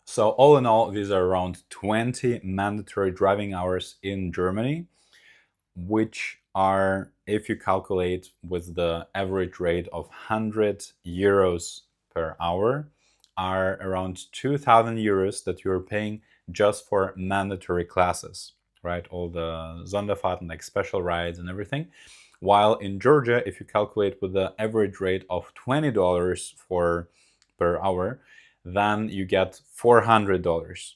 So all in all, these are around 20 mandatory driving hours in Germany, which are, if you calculate with the average rate of 100 euros per hour, are around 2,000 euros that you're paying just for mandatory classes, right? All the Sonderfahrten, like special rides and everything. While in Georgia, if you calculate with the average rate of $20 for per hour, then you get $400.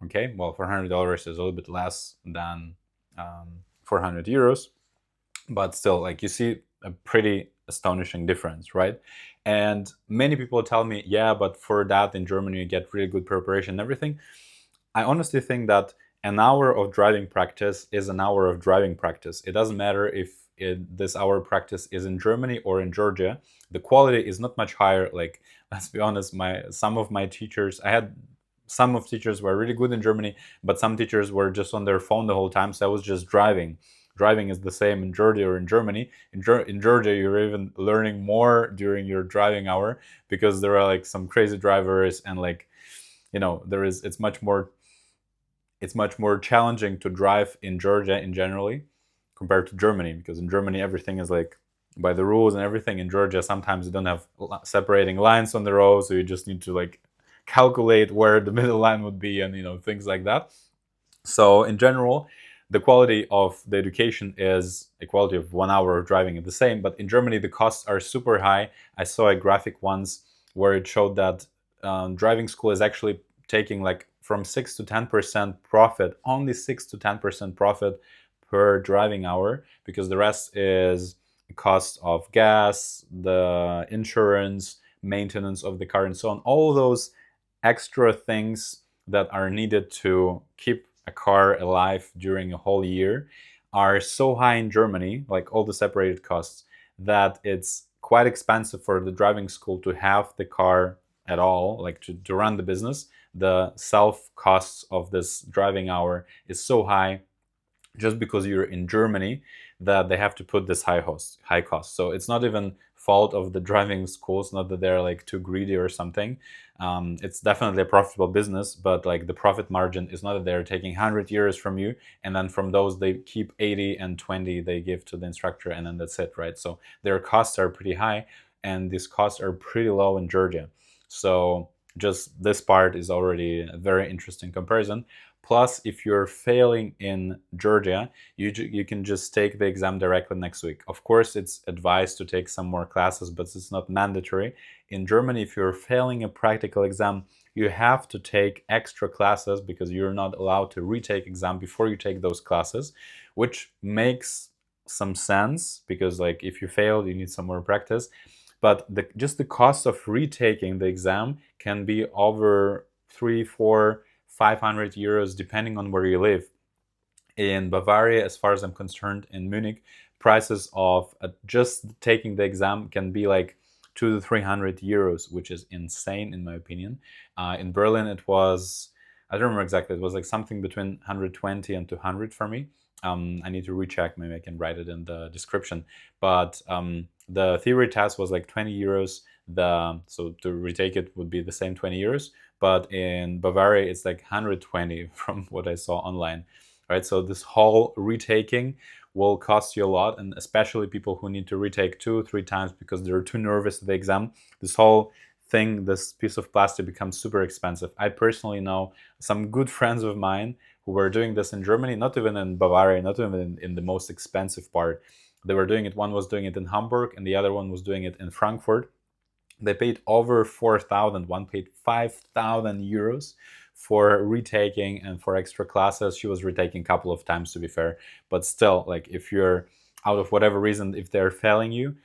Okay, well, $400 is a little bit less than 400 euros, but still, like, you see a pretty astonishing difference, right? And many people tell me, yeah, but for that in Germany you get really good preparation and everything. I honestly think that an hour of driving practice is an hour of driving practice. It doesn't matter if this hour practice is in Germany or in Georgia. The quality is not much higher. Like, let's be honest, some of my teachers, I had some of teachers were really good in Germany, but some teachers were just on their phone the whole time. So I was just driving. Driving is the same in Georgia or in Germany. In Georgia, you're even learning more during your driving hour because there are like some crazy drivers, and like, there is it's much more challenging to drive in Georgia in generally compared to Germany, because in Germany everything is like by the rules and everything. In Georgia, sometimes you don't have separating lines on the road, so you just need to like calculate where the middle line would be, and things like that. So in general, the quality of the education is a quality of 1 hour of driving is the same, but in Germany the costs are super high. I saw a graphic once where it showed that driving school is actually taking like from 6 to 10% profit, only 6 to 10% profit per driving hour, because the rest is the cost of gas, the insurance, maintenance of the car, and so on. All those extra things that are needed to keep a car alive during a whole year are so high in Germany, like all the separated costs, that it's quite expensive for the driving school to have the car at all, like to run the business. The self costs of this driving hour is so high just because you're in Germany that they have to put this high cost. So it's not even fault of the driving schools, not that they're like too greedy or something. It's definitely a profitable business, but like the profit margin is not that they're taking 100 euros from you and then from those they keep 80 and 20 they give to the instructor, and then that's it, right? So their costs are pretty high, and these costs are pretty low in Georgia. So just this part is already a very interesting comparison. Plus, if you're failing in Georgia, you can just take the exam directly next week. Of course, it's advised to take some more classes, but it's not mandatory. In Germany, if you're failing a practical exam, you have to take extra classes because you're not allowed to retake exam before you take those classes, which makes some sense because like if you fail, you need some more practice. But just the cost of retaking the exam can be over 3, 4, 500 euros depending on where you live. In Bavaria, as far as I'm concerned, in Munich, prices of just taking the exam can be like 2 to 300 euros, which is insane in my opinion. In Berlin, it was, I don't remember exactly, it was like something between 120 and 200 for me. I need to recheck, maybe I can write it in the description. But the theory test was like 20 euros. So to retake it would be the same 20 euros. But in Bavaria, it's like 120 from what I saw online. Right, so this whole retaking will cost you a lot, and especially people who need to retake 2 or 3 times because they're too nervous to the exam. This whole thing, this piece of plastic becomes super expensive. I personally know some good friends of mine who were doing this in Germany, not even in Bavaria, not even in the most expensive part. They were doing it, one was doing it in Hamburg and the other one was doing it in Frankfurt. They paid over 4,000, one paid 5,000 euros for retaking and for extra classes. She was retaking a couple of times, to be fair, but still, like, if you're out of whatever reason, if they're failing you,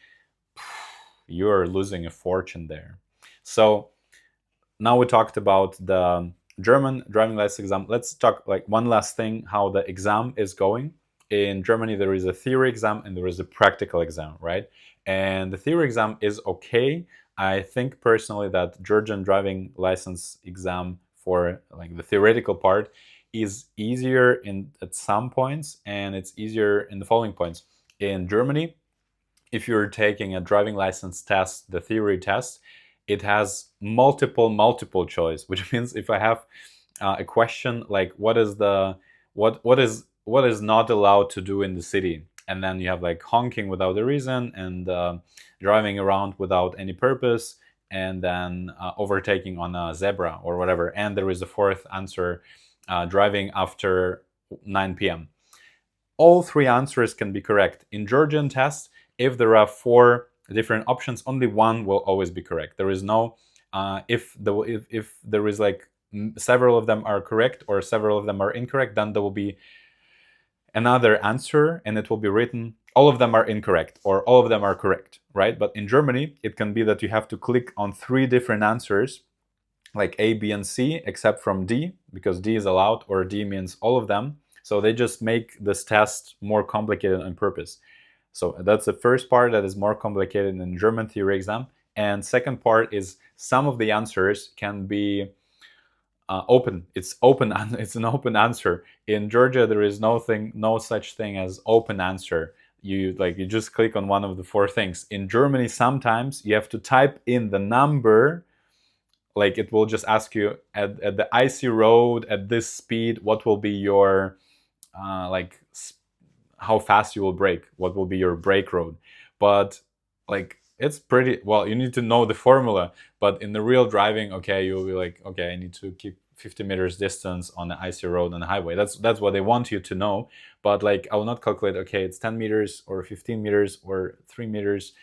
you're losing a fortune there. So now we talked about the German driving license exam. Let's talk like one last thing, how the exam is going. In Germany, there is a theory exam and there is a practical exam, right? And the theory exam is okay. I think personally that Georgian driving license exam for like the theoretical part is easier in at some points and it's easier in the following points. In Germany, if you're taking a driving license test, the theory test, it has multiple choice, which means if I have a question like what is not allowed to do in the city, and then you have like honking without a reason, and driving around without any purpose, and then overtaking on a zebra or whatever, and there is a fourth answer, driving after 9 p.m. All three answers can be correct. In Georgian tests, if there are four different options, only one will always be correct. There is no if there is like several of them are correct or several of them are incorrect, then there will be another answer and it will be written all of them are incorrect or all of them are correct, right? But in Germany, it can be that you have to click on three different answers, like A, B, and C, except from D, because D is allowed, or D means all of them. So they just make this test more complicated on purpose. So that's the first part that is more complicated in German theory exam. And second part is some of the answers can be open. It's open. It's an open answer. In Georgia, there is no such thing as open answer. You just click on one of the four things. In Germany, sometimes you have to type in the number. Like it will just ask you at the icy road at this speed, what will be your how fast you will brake, what will be your brake road. But like it's pretty well, you need to know the formula, but in the real driving, okay, you'll be like, okay, I need to keep 50 meters distance on the icy road on the highway. That's what they want you to know. But like I will not calculate, okay, it's 10 meters or 15 meters or 3 meters.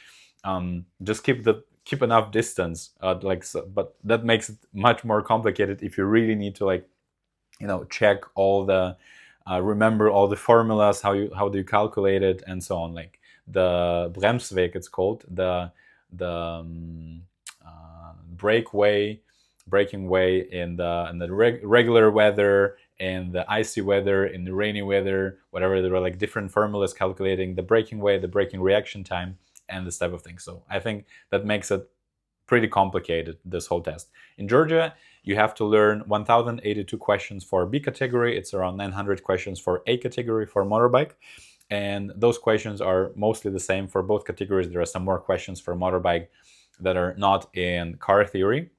Just keep enough distance, but that makes it much more complicated if you really need to check all the remember all the formulas, how do you calculate it, and so on. Like the Bremsweg, it's called the braking way in the regular weather, in the icy weather, in the rainy weather, whatever. There are like different formulas calculating the braking way, the braking reaction time, and this type of thing. So I think that makes it pretty complicated, this whole test. In Georgia, you have to learn 1,082 questions for B category. It's around 900 questions for A category for motorbike. And those questions are mostly the same for both categories. There are some more questions for motorbike that are not in car theory,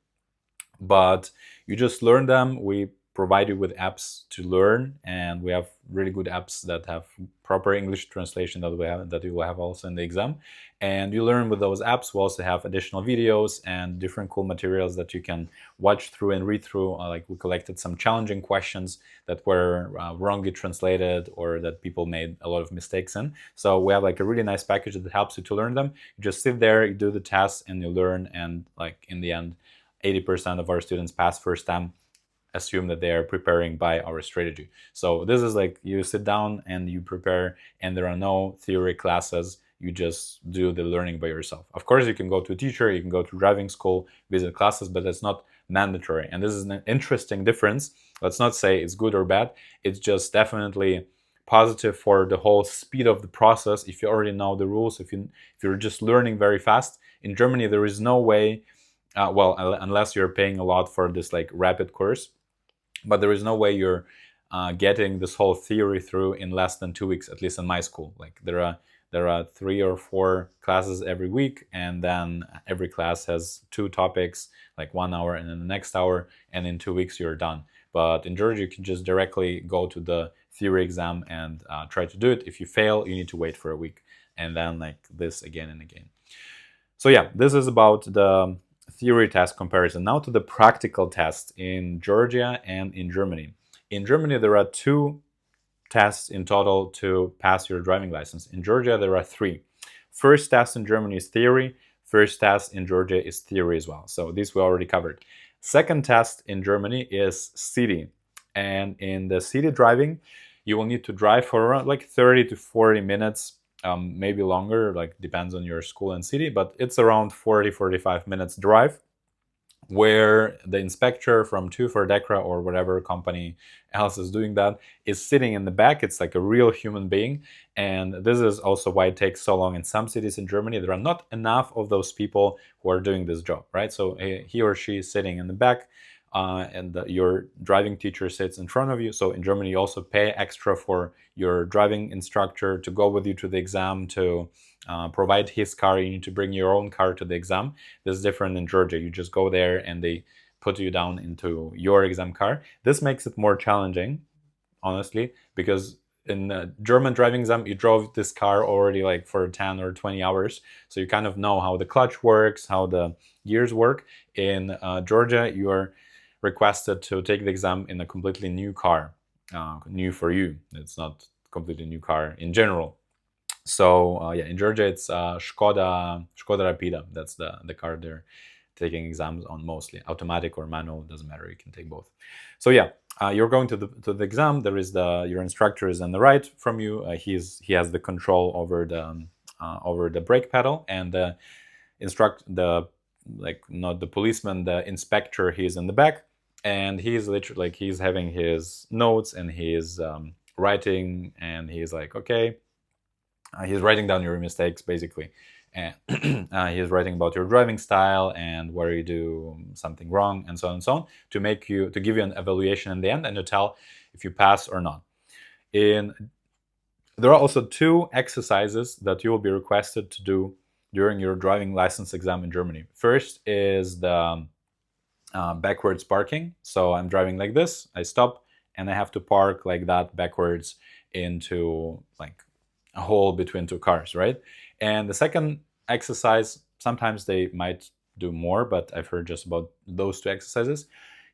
but you just learn them. We provide you with apps to learn, and we have really good apps that have proper English translation that you will have also in the exam. And you learn with those apps. We also have additional videos and different cool materials that you can watch through and read through. Like we collected some challenging questions that were wrongly translated or that people made a lot of mistakes in. So we have like a really nice package that helps you to learn them. You just sit there, you do the test, and you learn. And like in the end, 80% of our students pass first time. Assume that they are preparing by our strategy. So this is like you sit down and you prepare, and there are no theory classes. You just do the learning by yourself. Of course, you can go to a teacher, you can go to driving school, visit classes, but it's not mandatory. And this is an interesting difference. Let's not say it's good or bad. It's just definitely positive for the whole speed of the process. If you already know the rules, if you're just learning very fast. In Germany, there is no way, unless you're paying a lot for this like rapid course, but there is no way you're getting this whole theory through in less than 2 weeks, at least in my school. Like there are 3 or 4 classes every week, and then every class has 2 topics, like 1 hour and then the next hour, and in 2 weeks you're done. But in Georgia, you can just directly go to the theory exam and try to do it. If you fail, you need to wait for a week, and then like this again and again. So yeah, this is about the theory test comparison. Now to the practical test in Georgia and in Germany. In Germany, there are 2 tests in total to pass your driving license. In Georgia, there are 3. First test in Germany is theory. First test in Georgia is theory as well. So this we already covered. Second test in Germany is city. And in the city driving, you will need to drive for around like 30 to 40 minutes, maybe longer, like depends on your school and city, but it's around 40-45 minutes drive, where the inspector from TÜV or DEKRA or whatever company else is doing that is sitting in the back. It's like a real human being. And this is also why it takes so long in some cities in Germany. There are not enough of those people who are doing this job, right? So he or she is sitting in the back and your driving teacher sits in front of you. So in Germany, you also pay extra for your driving instructor to go with you to the exam, to provide his car. You need to bring your own car to the exam. This is different in Georgia. You just go there and they put you down into your exam car. This makes it more challenging, honestly, because in the German driving exam, you drove this car already like for 10 or 20 hours. So you kind of know how the clutch works, how the gears work. In Georgia, you are requested to take the exam in a completely new car, new for you. It's not completely new car in general. So yeah, in Georgia, it's Skoda Rapida. That's the car they're taking exams on, mostly automatic or manual, doesn't matter, you can take both. So yeah, you're going to the exam. There is your instructor is on the right from you. He has the control over the brake pedal, and the not the policeman, the inspector, he's in the back, and he's literally like, he's having his notes and he's writing, and he's like, okay, he's writing down your mistakes basically, and he's writing about your driving style and where you do something wrong, and so on and so on, to give you an evaluation in the end and to tell if you pass or not. There are also 2 exercises that you will be requested to do during your driving license exam in Germany. First is the backwards parking. So I'm driving like this, I stop, and I have to park like that backwards into like a hole between 2 cars, right? And the second exercise, sometimes they might do more, but I've heard just about those 2 exercises.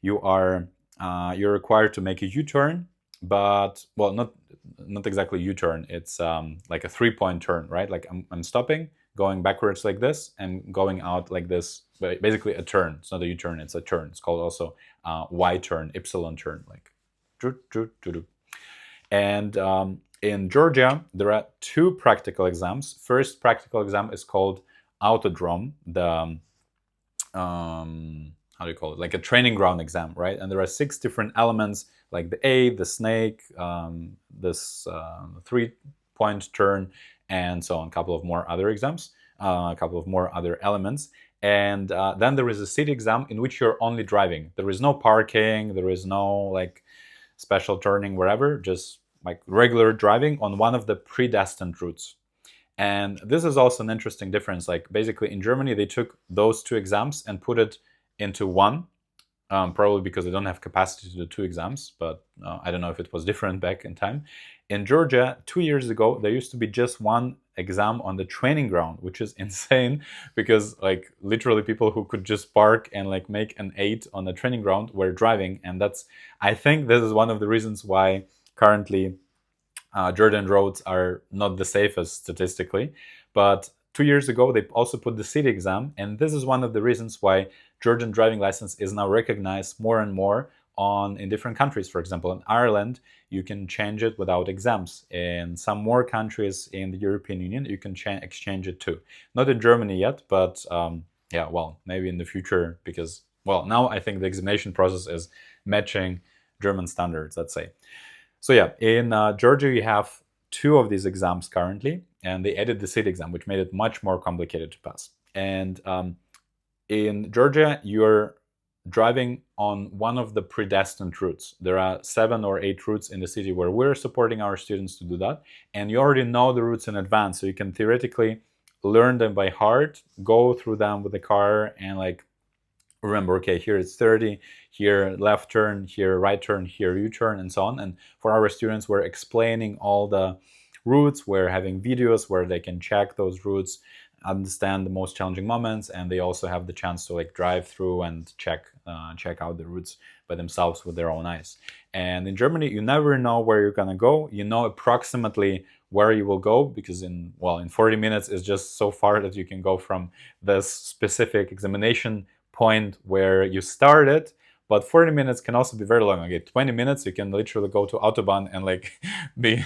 You're required to make a U-turn, but well, not exactly U-turn. It's like a 3-point turn, right? Like I'm stopping, going backwards like this, and going out like this. Basically a turn. It's not a U-turn, it's a turn. It's called also Y-turn, Y turn, like. And in Georgia, there are 2 practical exams. First practical exam is called Autodrome, the how do you call it? Like a training ground exam, right? And there are 6 different elements, like the A, the snake, this 3-point turn, and so on. A couple of more other exams, a couple of more other elements. And then there is a city exam in which you're only driving. There is no parking, there is no like special turning wherever, just like regular driving on one of the predestined routes. And this is also an interesting difference. Like basically in Germany, they took those 2 exams and put it into one, probably because they don't have capacity to do 2 exams, but I don't know if it was different back in time. In Georgia, 2 years ago, there used to be just 1 exam on the training ground, which is insane, because like literally people who could just park and like make an 8 on the training ground were driving. And I think this is one of the reasons why currently Georgian roads are not the safest statistically. But 2 years ago, they also put the city exam, and this is one of the reasons why Georgian driving license is now recognized more and more in different countries. For example, in Ireland, you can change it without exams. In some more countries in the European Union, you can exchange it too. Not in Germany yet, but yeah, well, maybe in the future, because, well, now I think the examination process is matching German standards, let's say. So yeah, in Georgia, you have 2 of these exams currently, and they added the city exam, which made it much more complicated to pass. And in Georgia, you're driving on one of the predestined routes. There are 7 or 8 routes in the city where we're supporting our students to do that, and you already know the routes in advance, so you can theoretically learn them by heart, go through them with the car, and like remember, okay, here it's 30, here left turn, here right turn, here U-turn, and so on. And for our students, we're explaining all the routes. We're having videos where they can check those routes, understand the most challenging moments, and they also have the chance to like drive through and check out the routes by themselves with their own eyes. And in Germany, you never know where you're gonna go. You know approximately where you will go, because in 40 minutes is just so far that you can go from this specific examination point where you started. But 40 minutes can also be very long. Okay, 20 minutes, you can literally go to Autobahn and like be,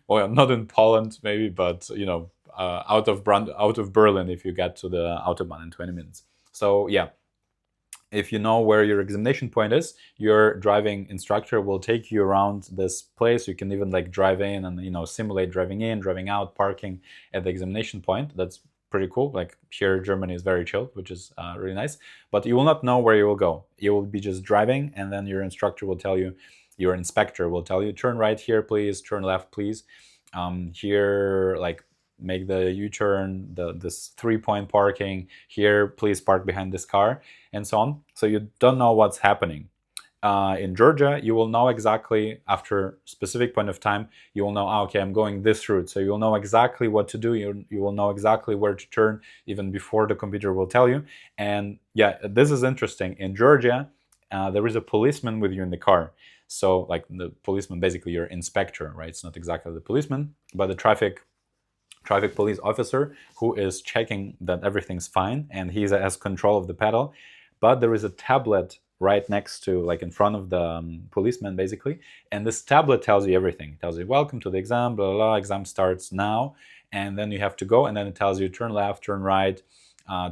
well, not in Poland maybe, but you know, out of Berlin if you get to the Autobahn in 20 minutes. So yeah, if you know where your examination point is, your driving instructor will take you around this place. You can even like drive in and, you know, simulate driving in, driving out, parking at the examination point. That's pretty cool. Like here, Germany is very chill, which is really nice. But you will not know where you will go. You will be just driving, and then your instructor will tell you, your inspector will tell you, turn right here, please. Turn left, please. Here, like make the U-turn, this 3-point parking. Here, please park behind this car, and so on. So you don't know what's happening. In Georgia, you will know exactly after a specific point of time, you will know, okay, I'm going this route. So you'll know exactly what to do. You will know exactly where to turn even before the computer will tell you. And yeah, this is interesting. In Georgia, there is a policeman with you in the car. So like the policeman, basically your inspector, right? It's not exactly the policeman, but the traffic police officer who is checking that everything's fine, and he has control of the pedal. But there is a tablet right next to, like in front of the policeman, basically, and this tablet tells you everything. It tells you, welcome to the exam, blah, blah, blah, exam starts now, and then you have to go, and then it tells you turn left, turn right,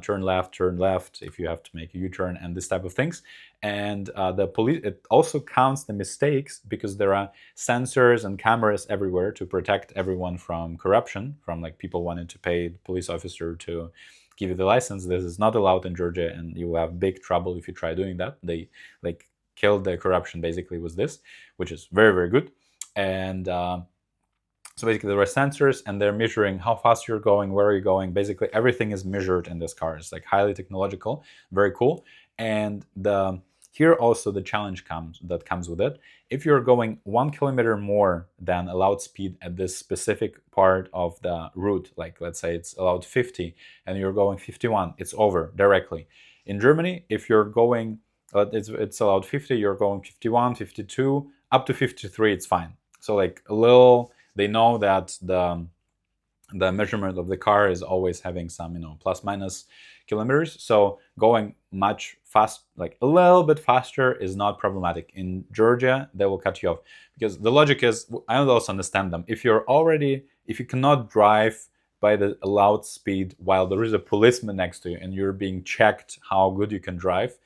turn left if you have to make a U-turn, and this type of things. And the police, it also counts the mistakes because there are sensors and cameras everywhere to protect everyone from corruption, from like people wanting to pay the police officer to give you the license. This is not allowed in Georgia, and you will have big trouble if you try doing that. They like killed the corruption basically with this, which is very, very good. And so basically there are sensors, and they're measuring how fast you're going, where are you going. Basically everything is measured in this car. It's like highly technological, very cool. And here also the challenge comes with it. If you're going 1 kilometer more than allowed speed at this specific part of the route, like let's say it's allowed 50 and you're going 51, it's over directly. In Germany, if you're going, it's allowed 50, you're going 51, 52, up to 53, it's fine. So like a little, they know that the measurement of the car is always having some, plus minus kilometers. So going much fast, like a little bit faster, is not problematic. In Georgia, they will cut you off because the logic is, I also understand them. If you cannot drive by the allowed speed while there is a policeman next to you and you're being checked how good you can drive,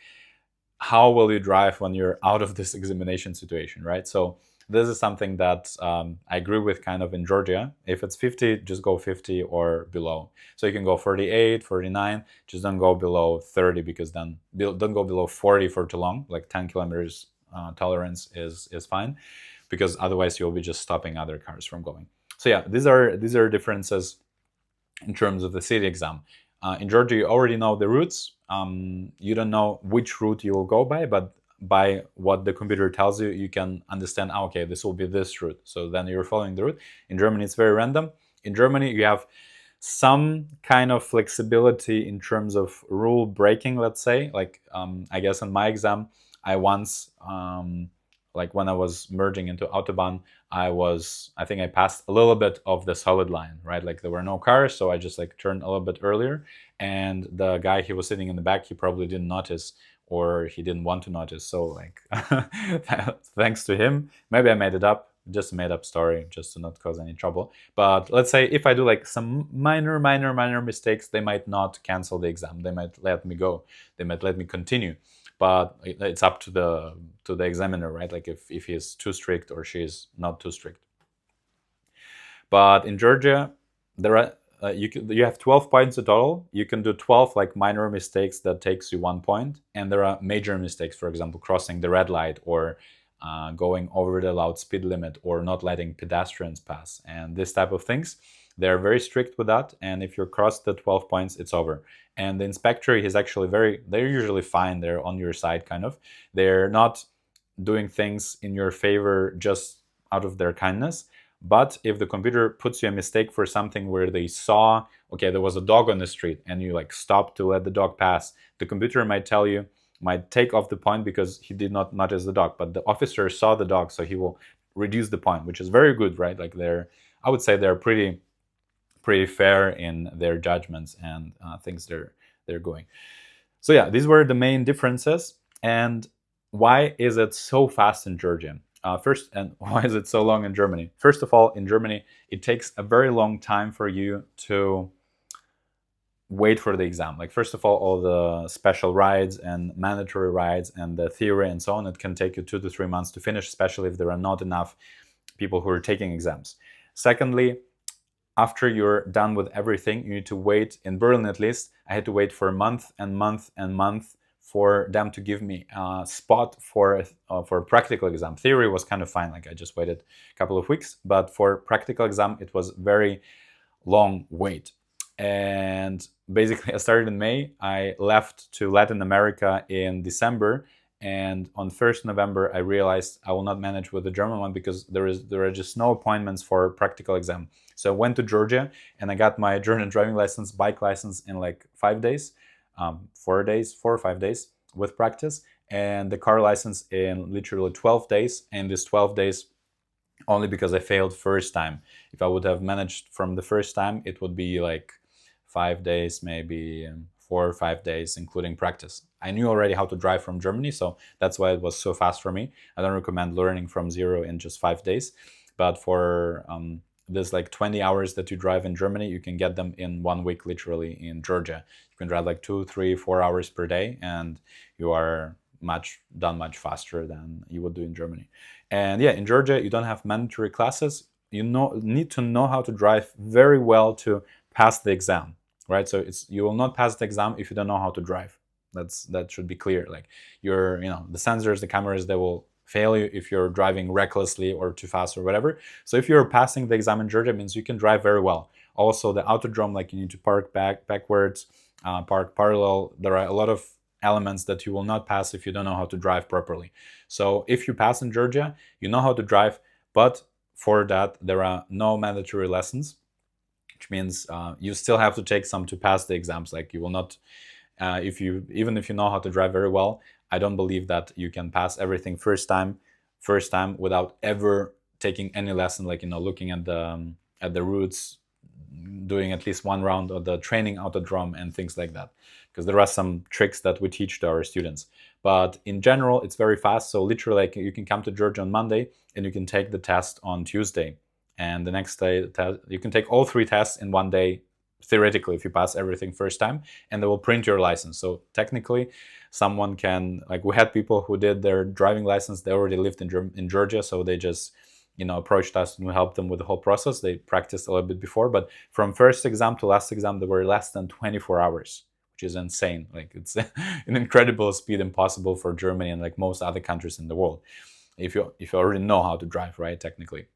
how will you drive when you're out of this examination situation, right? So this is something that I agree with kind of in Georgia. If it's 50, just go 50 or below. So you can go 48, 49, just don't go below 30, because then don't go below 40 for too long. Like 10 kilometers tolerance is fine, because otherwise you'll be just stopping other cars from going. So yeah, these are differences in terms of the city exam. In Georgia, you already know the routes. You don't know which route you will go by, but by what the computer tells you, you can understand, okay, this will be this route. So then you're following the route. In Germany, it's very random. In Germany, you have some kind of flexibility in terms of rule breaking, let's say. Like, I guess in my exam, I once, like when I was merging into Autobahn, I think I passed a little bit of the solid line, right? Like there were no cars, so I just like turned a little bit earlier. And the guy, he was sitting in the back, he probably didn't notice, or he didn't want to notice. So like, thanks to him, maybe I made it up, just a made up story, just to not cause any trouble. But let's say if I do like some minor mistakes, they might not cancel the exam. They might let me go. They might let me continue. But it's up to the examiner, right? Like if he is too strict or she is not too strict. But in Georgia, there are you have 12 points in total. You can do 12 like minor mistakes that takes you 1 point, and there are major mistakes, for example, crossing the red light, or going over the allowed speed limit, or not letting pedestrians pass, and this type of things. They're very strict with that, and if you cross the 12 points, it's over. And the inspector is actually they're usually fine. They're on your side, kind of. They're not doing things in your favor just out of their kindness. But if the computer puts you a mistake for something where they saw, okay, there was a dog on the street and you like stopped to let the dog pass, the computer might take off the point because he did not notice the dog. But the officer saw the dog, so he will reduce the point, which is very good, right? Like I would say they're pretty fair in their judgments and things they're going. So yeah, these were the main differences. And why is it so fast in Georgia? First, and why is it so long in Germany? First of all, in Germany, it takes a very long time for you to wait for the exam. Like, first of all the special rides and mandatory rides and the theory and so on, it can take you 2 to 3 months to finish, especially if there are not enough people who are taking exams. Secondly, after you're done with everything, you need to wait, in Berlin at least, I had to wait for a month and month and month for them to give me a spot for a practical exam. Theory was kind of fine, like I just waited a couple of weeks, but for practical exam, it was very long wait. And basically, I started in May. I left to Latin America in December, and on 1st November, I realized I will not manage with the German one because there are just no appointments for practical exam. So I went to Georgia and I got my German driving license, bike license in like 5 days, 4 days, 4 or 5 days with practice, and the car license in literally 12 days. And these 12 days only because I failed first time. If I would have managed from the first time, it would be like 5 days, maybe 4 or 5 days, including practice. I knew already how to drive from Germany, so that's why it was so fast for me. I don't recommend learning from zero in just 5 days, but for this like 20 hours that you drive in Germany, you can get them in 1 week, literally in Georgia. You can drive like 2, 3, 4 hours per day, and you are much faster than you would do in Germany. And yeah, in Georgia, you don't have mandatory classes. You need to know how to drive very well to pass the exam, right? So you will not pass the exam if you don't know how to drive. That should be clear. Like the sensors, the cameras, they will fail you if you're driving recklessly or too fast or whatever. So if you're passing the exam in Georgia, it means you can drive very well. Also, the autodrome, like you need to park backwards, park parallel. There are a lot of elements that you will not pass if you don't know how to drive properly. So if you pass in Georgia, you know how to drive, but for that, there are no mandatory lessons, which means you still have to take some to pass the exams. Like you will not, even if you know how to drive very well, I don't believe that you can pass everything first time without ever taking any lesson, like looking at the routes, doing at least one round of the training autodrome and things like that, because there are some tricks that we teach to our students. But in general, it's very fast. So literally, like, you can come to Georgia on Monday and you can take the test on Tuesday, and the next day you can take all 3 tests in one day, theoretically, if you pass everything first time, and they will print your license. So technically, someone can, like, we had people who did their driving license, they already lived in Georgia, so they just approached us and we helped them with the whole process. They practiced a little bit before, but from first exam to last exam, they were less than 24 hours, which is insane. Like, it's an incredible speed, impossible for Germany and like most other countries in the world, if you already know how to drive, right, technically.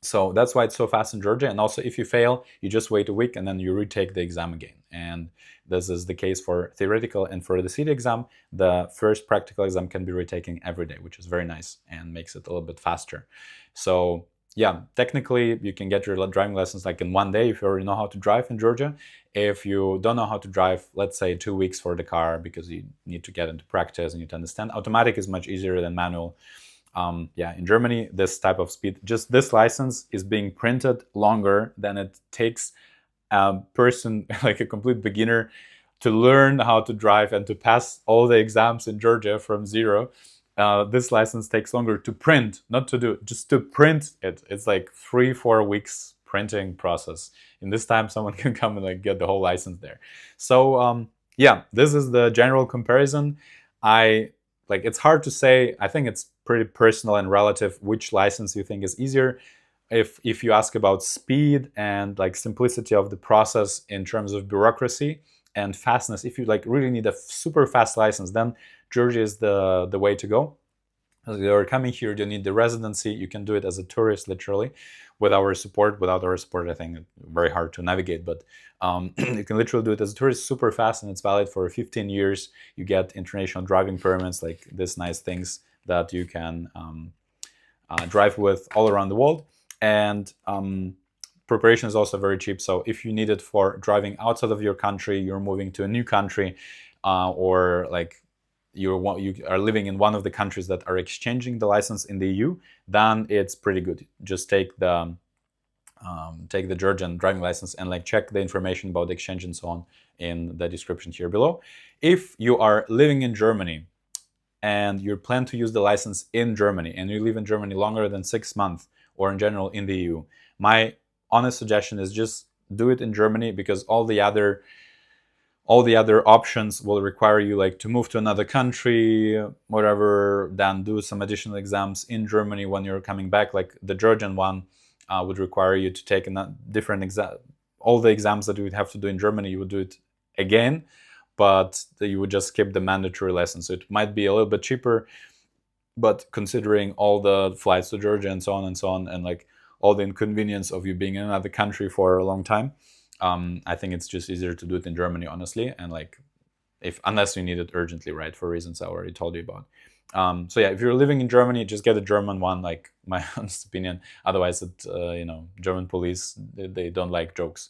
So that's why it's so fast in Georgia. And also, if you fail, you just wait a week and then you retake the exam again. And this is the case for theoretical. And for the city exam, the first practical exam can be retaken every day, which is very nice and makes it a little bit faster. So yeah, technically, you can get your driving lessons like in one day if you already know how to drive in Georgia. If you don't know how to drive, let's say 2 weeks for the car, because you need to get into practice and you need to understand. Automatic is much easier than manual. In Germany, this type of speed, just this license is being printed longer than it takes a person, like a complete beginner, to learn how to drive and to pass all the exams in Georgia from zero. This license takes longer to print, not to do, just to print it. It's like 3-4 weeks printing process. In this time, someone can come and like get the whole license there. So this is the general comparison. It's hard to say. I think it's pretty personal and relative which license you think is easier. If you ask about speed and like simplicity of the process in terms of bureaucracy and fastness, if you like really need a super fast license, then Georgia is the way to go. As you're coming here, you need the residency. You can do it as a tourist, literally, with our support. Without our support, I think it's very hard to navigate, but you can literally do it as a tourist super fast, and it's valid for 15 years. You get international driving permits, like these nice things that you can drive with all around the world. And preparation is also very cheap. So if you need it for driving outside of your country, you're moving to a new country, or like you are living in one of the countries that are exchanging the license in the EU, then it's pretty good. Just take the Georgian driving license and like check the information about the exchange and so on in the description here below. If you are living in Germany and you plan to use the license in Germany and you live in Germany longer than 6 months, or in general in the EU, my honest suggestion is just do it in Germany, because all the other options will require you like to move to another country, whatever, then do some additional exams in Germany when you're coming back. Like the Georgian one, would require you to take a different exam. All the exams that you would have to do in Germany, you would do it again, but you would just skip the mandatory lesson. So it might be a little bit cheaper, but considering all the flights to Georgia and so on, and like all the inconvenience of you being in another country for a long time, I think it's just easier to do it in Germany, honestly. And like, if unless you need it urgently, right, for reasons I already told you about. So yeah, if you're living in Germany, just get a German one, like my honest opinion. Otherwise, German police, they don't like jokes.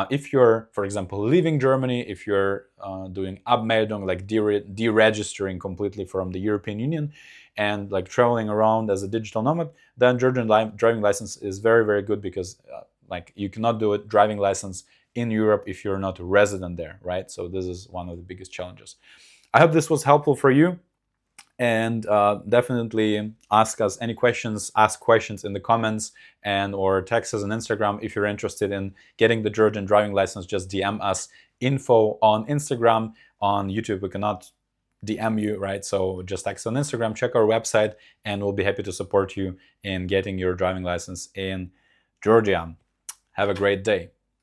If you're, for example, leaving Germany, if you're doing Abmeldung, like deregistering completely from the European Union, and like traveling around as a digital nomad, then Georgian driving license is very, very good, because like you cannot do a driving license in Europe if you're not a resident there, right? So this is one of the biggest challenges. I hope this was helpful for you. And definitely ask us any questions, ask questions in the comments, and or text us on Instagram. If you're interested in getting the Georgian driving license, just DM us info on Instagram. On YouTube, we cannot DM you, right? So just text on Instagram, check our website, and we'll be happy to support you in getting your driving license in Georgia. Have a great day.